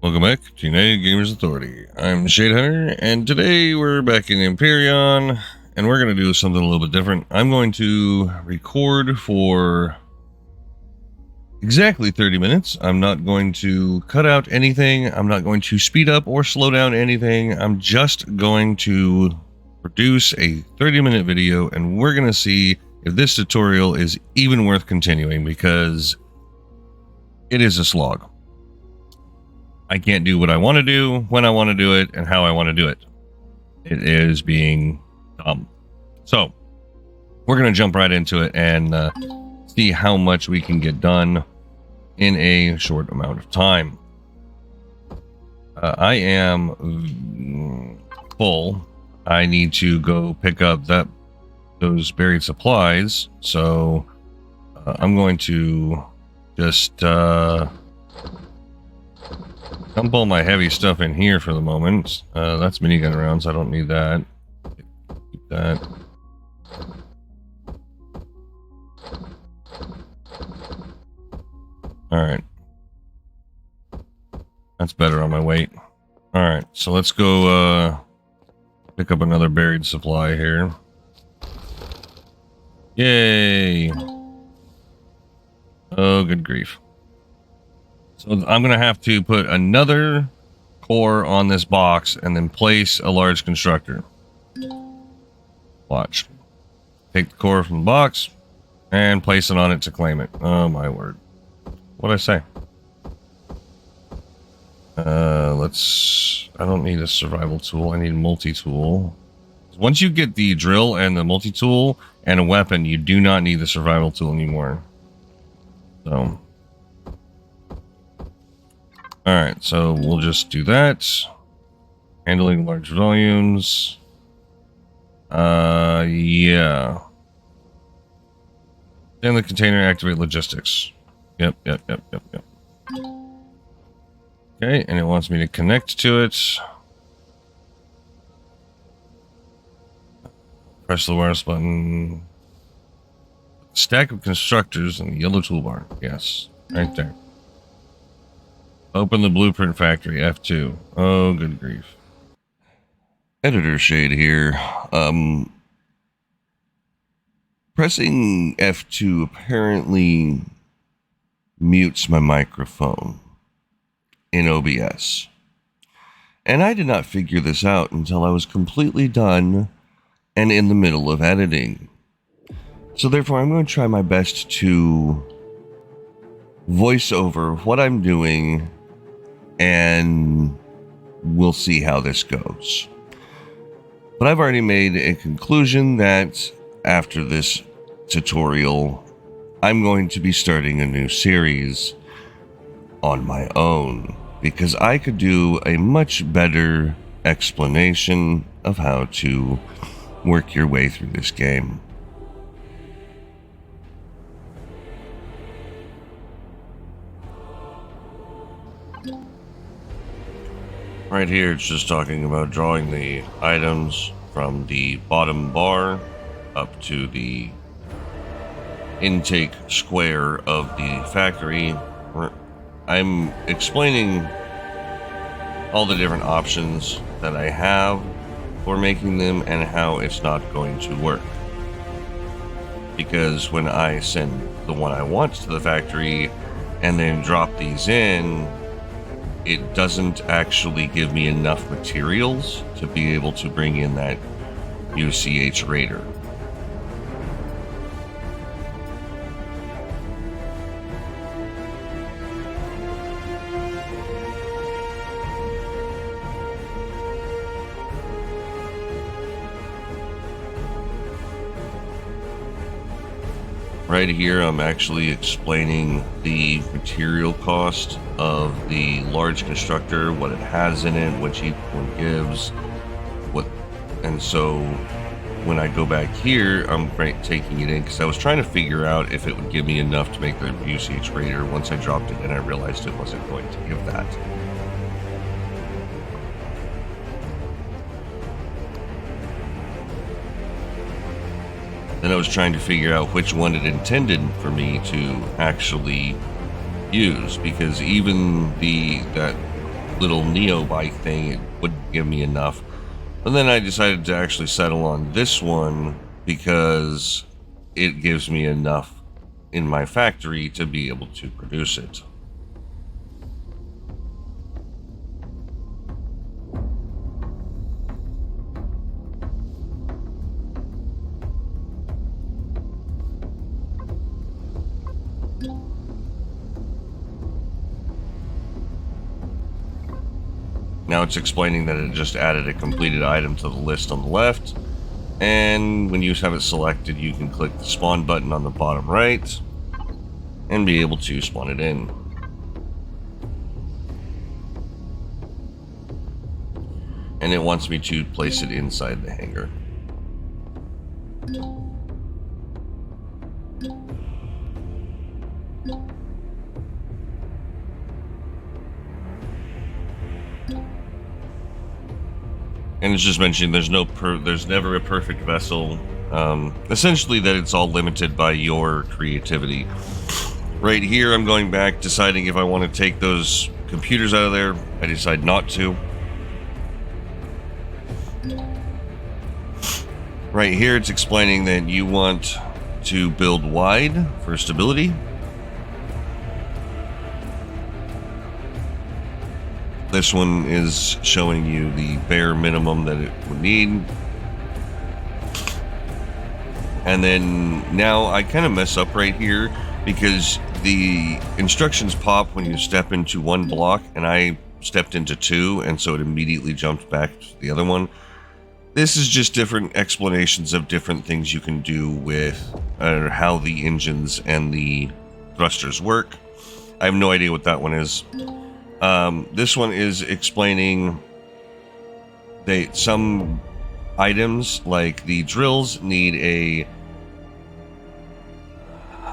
Welcome back to United Gamers Authority. I'm Shade Hunter, and today we're back in Empyrion, and we're going to do something a little bit different. I'm going to record for exactly 30 minutes. I'm not going to cut out anything. I'm not going to speed up or slow down anything. I'm just going to produce a 30-minute video, and we're going to see if this tutorial is even worth continuing, because it is a slog. I can't do what I want to do, when I want to do it, and how I want to do it. It is being dumb. So, we're going to jump right into it and see how much we can get done in a short amount of time. I am full. I need to go pick up those buried supplies. So, I'm going to just... dump all my heavy stuff in here for the moment. That's minigun rounds. I don't need that. Keep that. Alright. That's better on my weight. Alright, so let's go pick up another buried supply here. Yay! Oh, good grief. So I'm going to have to put another core on this box and then place a large constructor. Watch. Take the core from the box and place it on it to claim it. Oh my word. What'd I say? I don't need a survival tool. I need a multi-tool. Once you get the drill and the multi-tool and a weapon, you do not need the survival tool anymore. So... Alright, so we'll just do that. Handling large volumes. Yeah. And the container, activate logistics. Yep. Okay, and it wants me to connect to it. Press the wireless button. Stack of constructors in the yellow toolbar. Yes, right there. Open the blueprint factory, F2. Oh, good grief. Editor Shade here. Pressing F2 apparently mutes my microphone in OBS. And I did not figure this out until I was completely done and in the middle of editing. So therefore, I'm going to try my best to voice over what I'm doing, and we'll see how this goes. But I've already made a conclusion that after this tutorial, I'm going to be starting a new series on my own, because I could do a much better explanation of how to work your way through this game. Right here, it's just talking about drawing the items from the bottom bar up to the intake square of the factory. I'm explaining all the different options that I have for making them and how it's not going to work. Because when I send the one I want to the factory and then drop these in, it doesn't actually give me enough materials to be able to bring in that UCH Raider. Right here, I'm actually explaining the material cost of the large constructor, what it has in it, what each one gives, and so when I go back here, I'm taking it in because I was trying to figure out if it would give me enough to make the UCH Raider. Once I dropped it in, I realized it wasn't going to give that. Then I was trying to figure out which one it intended for me to actually use, because even that little Neo bike thing, it wouldn't give me enough. And then I decided to actually settle on this one because it gives me enough in my factory to be able to produce it. Now it's explaining that it just added a completed item to the list on the left, and when you have it selected, you can click the spawn button on the bottom right and be able to spawn it in. And it wants me to place it inside the hangar. And it's just mentioning there's never a perfect vessel. Essentially that it's all limited by your creativity. Right here, I'm going back, deciding if I want to take those computers out of there. I decide not to. Right here, it's explaining that you want to build wide for stability. This one is showing you the bare minimum that it would need. And then now I kind of mess up right here because the instructions pop when you step into one block, and I stepped into two, and so it immediately jumped back to the other one. This is just different explanations of different things you can do with how the engines and the thrusters work. I have no idea what that one is. This one is explaining that some items, like the drills, need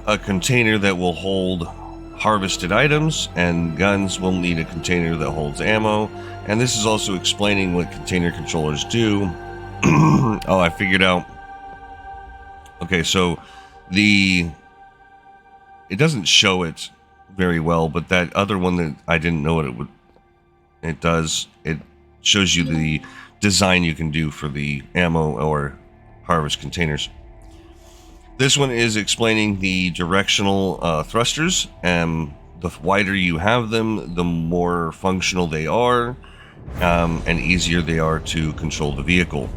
a container that will hold harvested items, and guns will need a container that holds ammo. And this is also explaining what container controllers do. Oh, I figured out. Okay, so it doesn't show it very well, but that other one that I didn't know what it does. It shows you the design you can do for the ammo or harvest containers. This one is explaining the directional thrusters, and the wider you have them, the more functional they are, and easier they are to control the vehicle.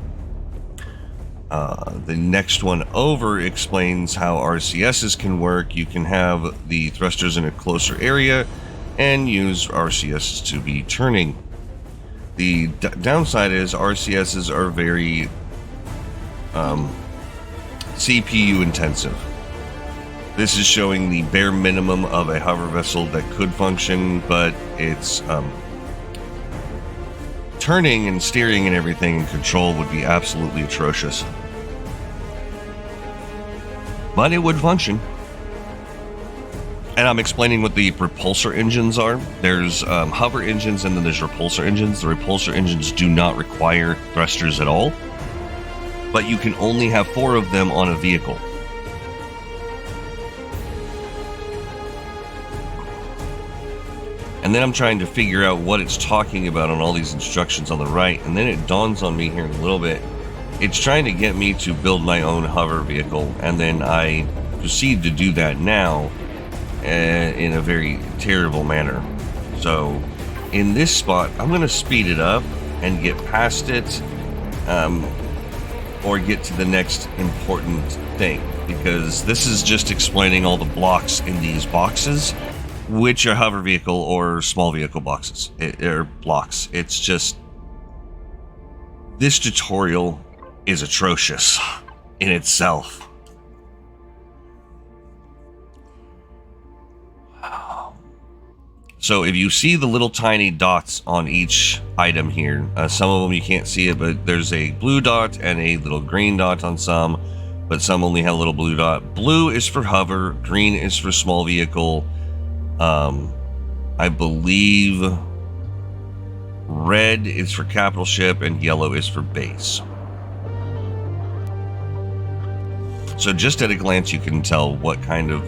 The next one over explains how RCSs can work. You can have the thrusters in a closer area and use RCSs to be turning. The downside is RCSs are very CPU intensive. This is showing the bare minimum of a hover vessel that could function, but it's turning and steering and everything and control would be absolutely atrocious. But it would function. And I'm explaining what the repulsor engines are. There's hover engines, and then there's repulsor engines. The repulsor engines do not require thrusters at all, but you can only have 4 of them on a vehicle. And then I'm trying to figure out what it's talking about on all these instructions on the right, and then it dawns on me here in a little bit. It's trying to get me to build my own hover vehicle, and then I proceed to do that now in a very terrible manner. So in this spot, I'm going to speed it up and get past it, or get to the next important thing, because this is just explaining all the blocks in these boxes, which are hover vehicle or small vehicle boxes, or blocks. It's just, this tutorial is atrocious in itself. So if you see the little tiny dots on each item here, some of them you can't see it, but there's a blue dot and a little green dot on some, but some only have a little blue dot. Blue is for hover, green is for small vehicle. I believe red is for capital ship and yellow is for base. So just at a glance, you can tell what kind of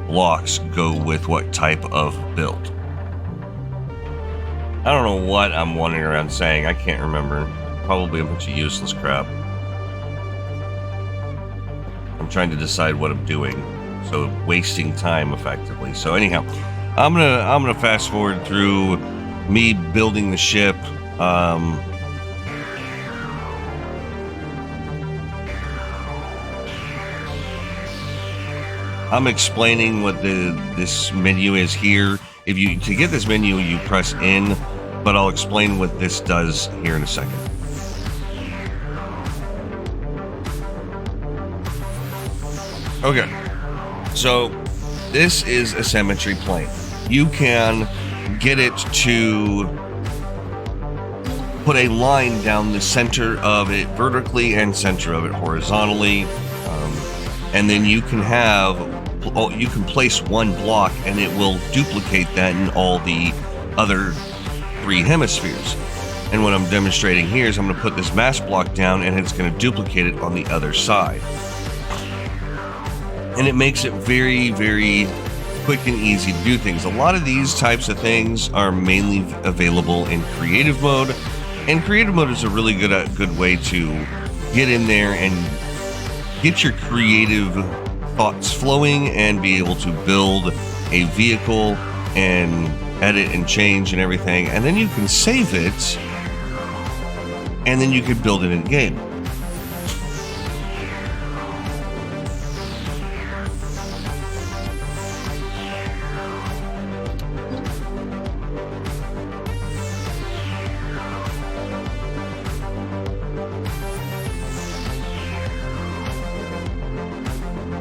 blocks go with what type of build. I don't know what I'm wandering around saying. I can't remember. Probably a bunch of useless crap. I'm trying to decide what I'm doing. So wasting time effectively. So anyhow, I'm gonna fast forward through me building the ship. I'm explaining what this menu is here. To get this menu, you press in, but I'll explain what this does here in a second. Okay, so this is a symmetry plane. You can get it to put a line down the center of it vertically and center of it horizontally, and then you can place one block and it will duplicate that in all the other 3 hemispheres. And what I'm demonstrating here is I'm going to put this mass block down and it's going to duplicate it on the other side. And it makes it very, very quick and easy to do things. A lot of these types of things are mainly available in creative mode, and creative mode is a really good way to get in there and get your creative thoughts flowing and be able to build a vehicle and edit and change and everything, and then you can save it and then you can build it in game.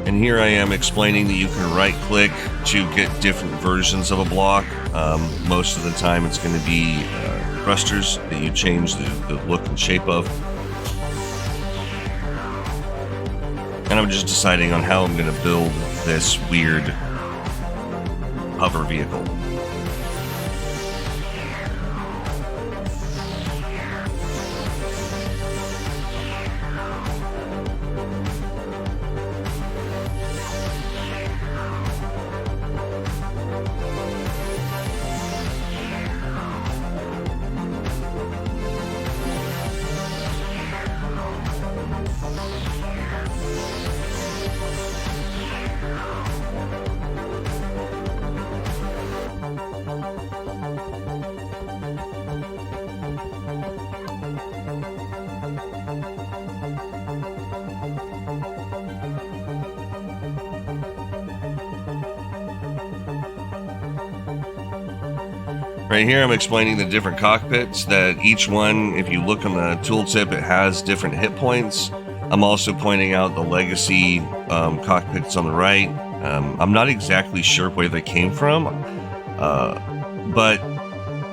And here I am explaining that you can right click to get different versions of a block. Most of the time it's going to be thrusters that you change the look and shape of. And I'm just deciding on how I'm going to build this weird hover vehicle. Right here, I'm explaining the different cockpits that each one, if you look on the tooltip, it has different hit points. I'm also pointing out the legacy cockpits on the right. I'm not exactly sure where they came from, but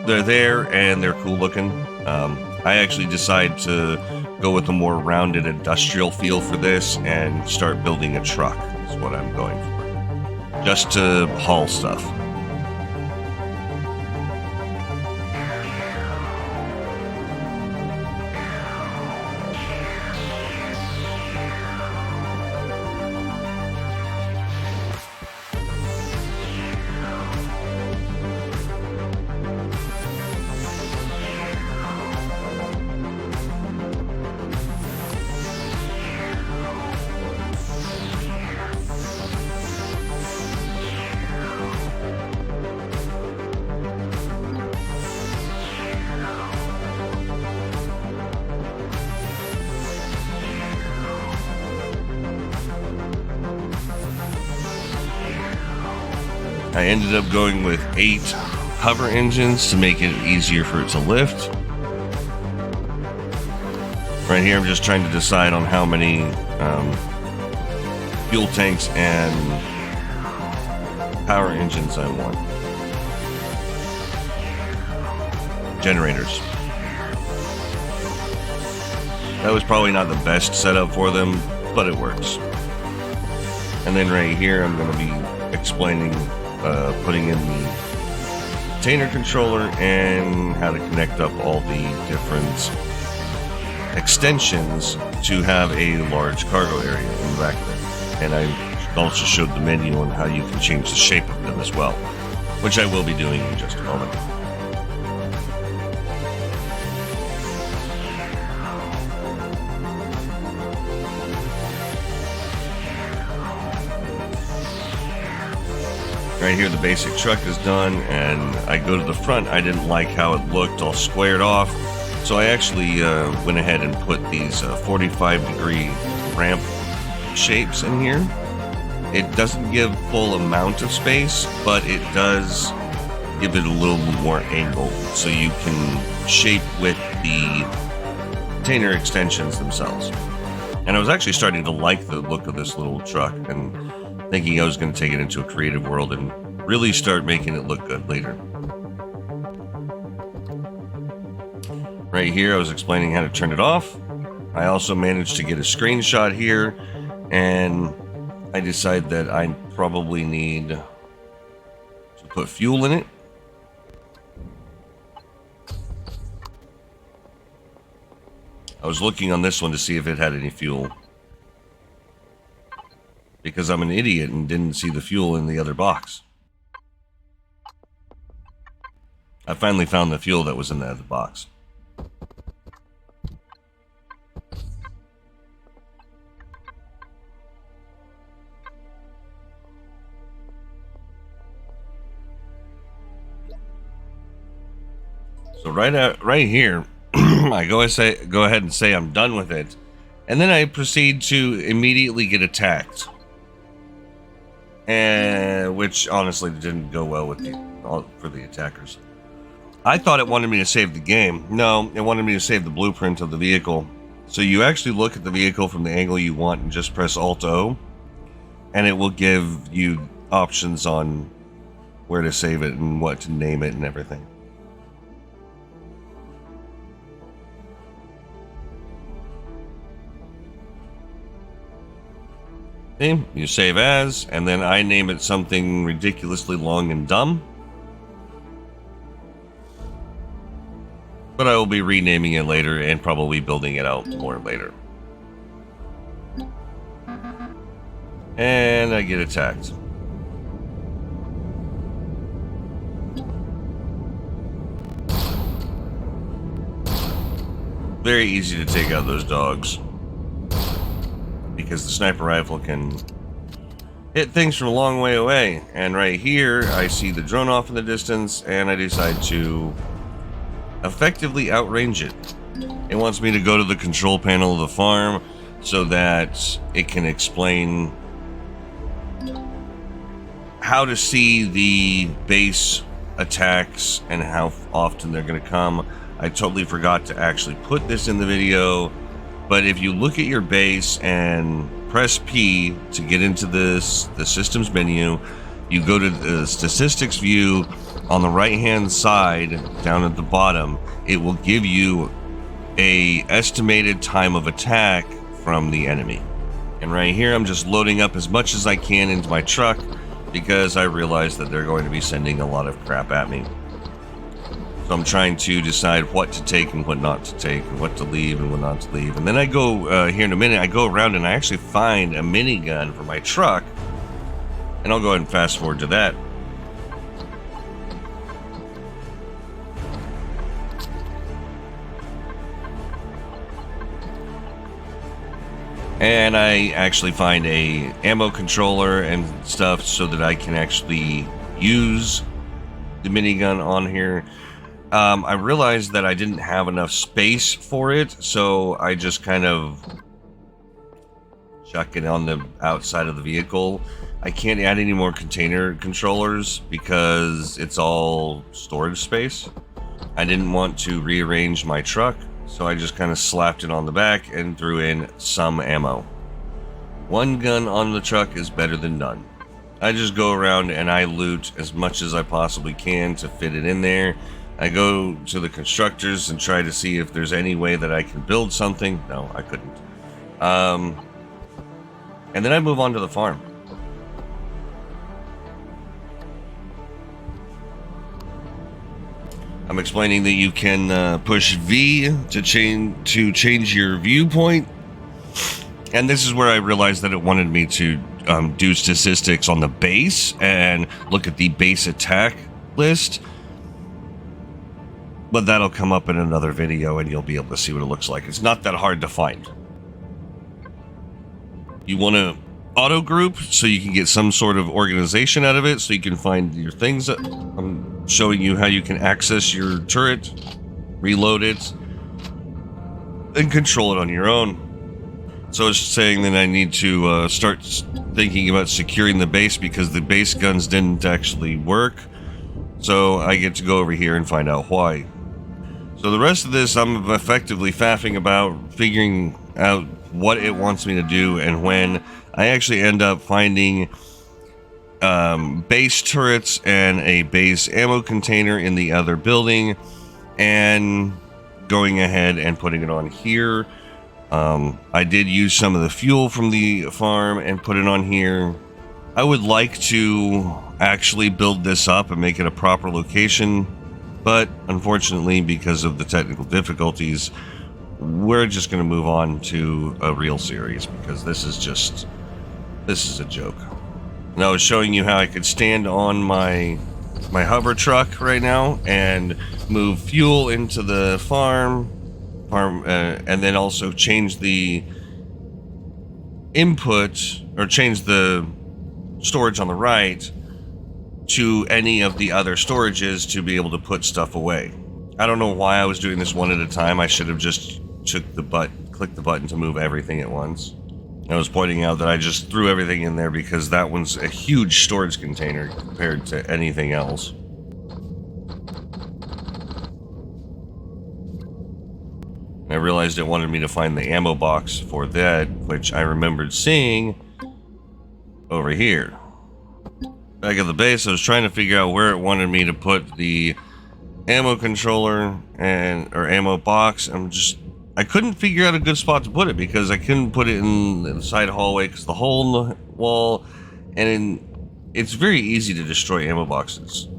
they're there and they're cool looking. I actually decided to go with a more rounded industrial feel for this and start building a truck is what I'm going for, just to haul stuff. I ended up going with 8 hover engines to make it easier for it to lift. Right here, I'm just trying to decide on how many fuel tanks and power engines I want. Generators. That was probably not the best setup for them, but it works. And then right here, I'm going to be explaining putting in the container controller and how to connect up all the different extensions to have a large cargo area in the back of it. And I also showed the menu on how you can change the shape of them as well, which I will be doing in just a moment. Right here, the basic truck is done, and I go to the front. I didn't like how it looked all squared off, so I actually went ahead and put these 45-degree ramp shapes in here. It doesn't give full amount of space, but it does give it a little more angle, so you can shape with the container extensions themselves. And I was actually starting to like the look of this little truck, and thinking I was going to take it into a creative world and really start making it look good later. Right here, I was explaining how to turn it off. I also managed to get a screenshot here, and I decided that I probably need to put fuel in it. I was looking on this one to see if it had any fuel, because I'm an idiot and didn't see the fuel in the other box. I finally found the fuel that was in the other box. So right here, I go ahead and say I'm done with it, and then I proceed to immediately get attacked. And which honestly didn't go well with for the attackers. I thought it wanted me to save the game. No, it wanted me to save the blueprint of the vehicle. So you actually look at the vehicle from the angle you want and just press Alt-O, and it will give you options on where to save it and what to name it and everything. You save as, and then I name it something ridiculously long and dumb. But I will be renaming it later and probably building it out more later. And I get attacked. Very easy to take out those dogs, because the sniper rifle can hit things from a long way away. And right here, I see the drone off in the distance, and I decide to effectively outrange it. It wants me to go to the control panel of the farm so that it can explain how to see the base attacks and how often they're going to come. I totally forgot to actually put this in the video, but if you look at your base and press P to get into the systems menu, you go to the statistics view on the right hand side down at the bottom. It will give you a estimated time of attack from the enemy. And right here, I'm just loading up as much as I can into my truck, because I realize that they're going to be sending a lot of crap at me. So I'm trying to decide what to take and what not to take, and what to leave and what not to leave. And then I go, here in a minute, I go around and I actually find a minigun for my truck. And I'll go ahead and fast forward to that. And I actually find a ammo controller and stuff so that I can actually use the minigun on here. I realized that I didn't have enough space for it, so I just kind of chuck it on the outside of the vehicle. I can't add any more container controllers because it's all storage space. I didn't want to rearrange my truck, so I just kind of slapped it on the back and threw in some ammo. One gun on the truck is better than none. I just go around and I loot as much as I possibly can to fit it in there. I go to the constructors and try to see if there's any way that I can build something. No, I couldn't. And then I move on to the farm. I'm explaining that you can push V to change your viewpoint. And this is where I realized that it wanted me to do statistics on the base and look at the base attack list. But that'll come up in another video and you'll be able to see what it looks like. It's not that hard to find. You want to auto group so you can get some sort of organization out of it, so you can find your things. I'm showing you how you can access your turret, reload it, and control it on your own. So it's saying that I need to start thinking about securing the base because the base guns didn't actually work. So I get to go over here and find out why. So the rest of this, I'm effectively faffing about, figuring out what it wants me to do, and when I actually end up finding base turrets and a base ammo container in the other building, and going ahead and putting it on here. I did use some of the fuel from the farm and put it on here. I would like to actually build this up and make it a proper location, but unfortunately, because of the technical difficulties, we're just going to move on to a real series, because this is a joke. And I was showing you how I could stand on my hover truck right now and move fuel into the farm, and then also change the input, or change the storage on the right to any of the other storages to be able to put stuff away. I don't know why I was doing this one at a time. I should have just clicked the button to move everything at once. I was pointing out that I just threw everything in there because that one's a huge storage container compared to anything else. I realized it wanted me to find the ammo box for that, which I remembered seeing over here. Back at the base, I was trying to figure out where it wanted me to put the ammo controller or ammo box. I couldn't figure out a good spot to put it, because I couldn't put it in the side hallway because the hole in the wall, and it's very easy to destroy ammo boxes.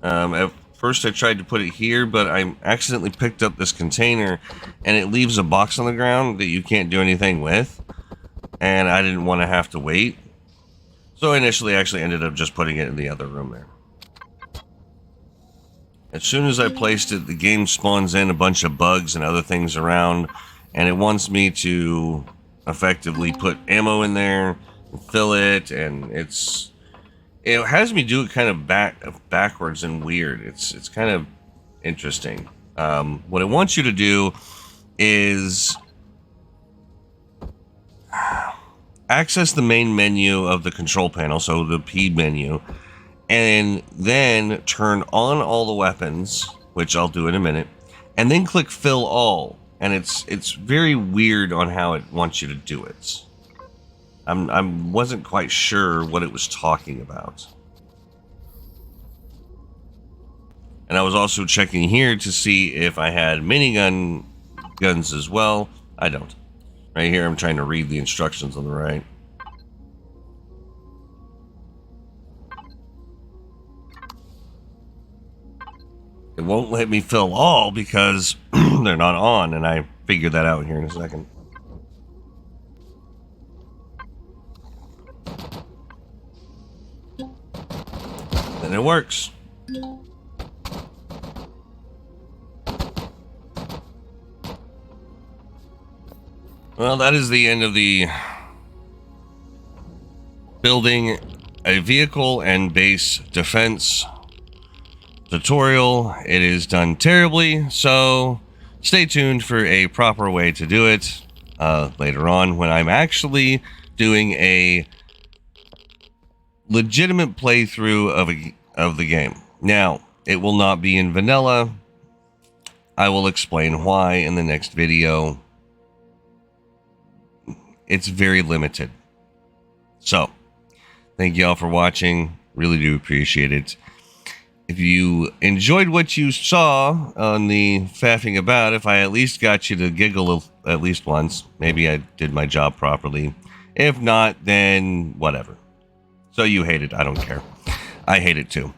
At first I tried to put it here, but I accidentally picked up this container and it leaves a box on the ground that you can't do anything with, and I didn't want to have to wait. So initially I actually ended up just putting it in the other room there. As soon as I placed it, the game spawns in a bunch of bugs and other things around, and it wants me to effectively put ammo in there and fill it, and it has me do it kind of backwards and weird. It's kind of interesting. What it wants you to do is access the main menu of the control panel, so the P menu, and then turn on all the weapons, which I'll do in a minute, and then click fill all. And it's very weird on how it wants you to do it. I wasn't quite sure what it was talking about. And I was also checking here to see if I had minigun guns as well. I don't. Right here, I'm trying to read the instructions on the right. It won't let me fill all because they're not on, and I figured that out here in a second. And it works. Well, that is the end of the building a vehicle and base defense tutorial. It is done terribly, so stay tuned for a proper way to do it later on, when I'm actually doing a legitimate playthrough of the game. Now, it will not be in vanilla. I will explain why in the next video. It's very limited. So, thank you all for watching. Really do appreciate it. If you enjoyed what you saw on the faffing about, if I at least got you to giggle at least once. Maybe I did my job properly. If not, then whatever. So you hate it. I don't care. I hate it too.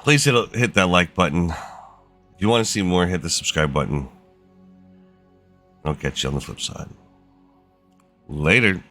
Please hit that like button. If you want to see more, hit the subscribe button. I'll catch you on the flip side. Later.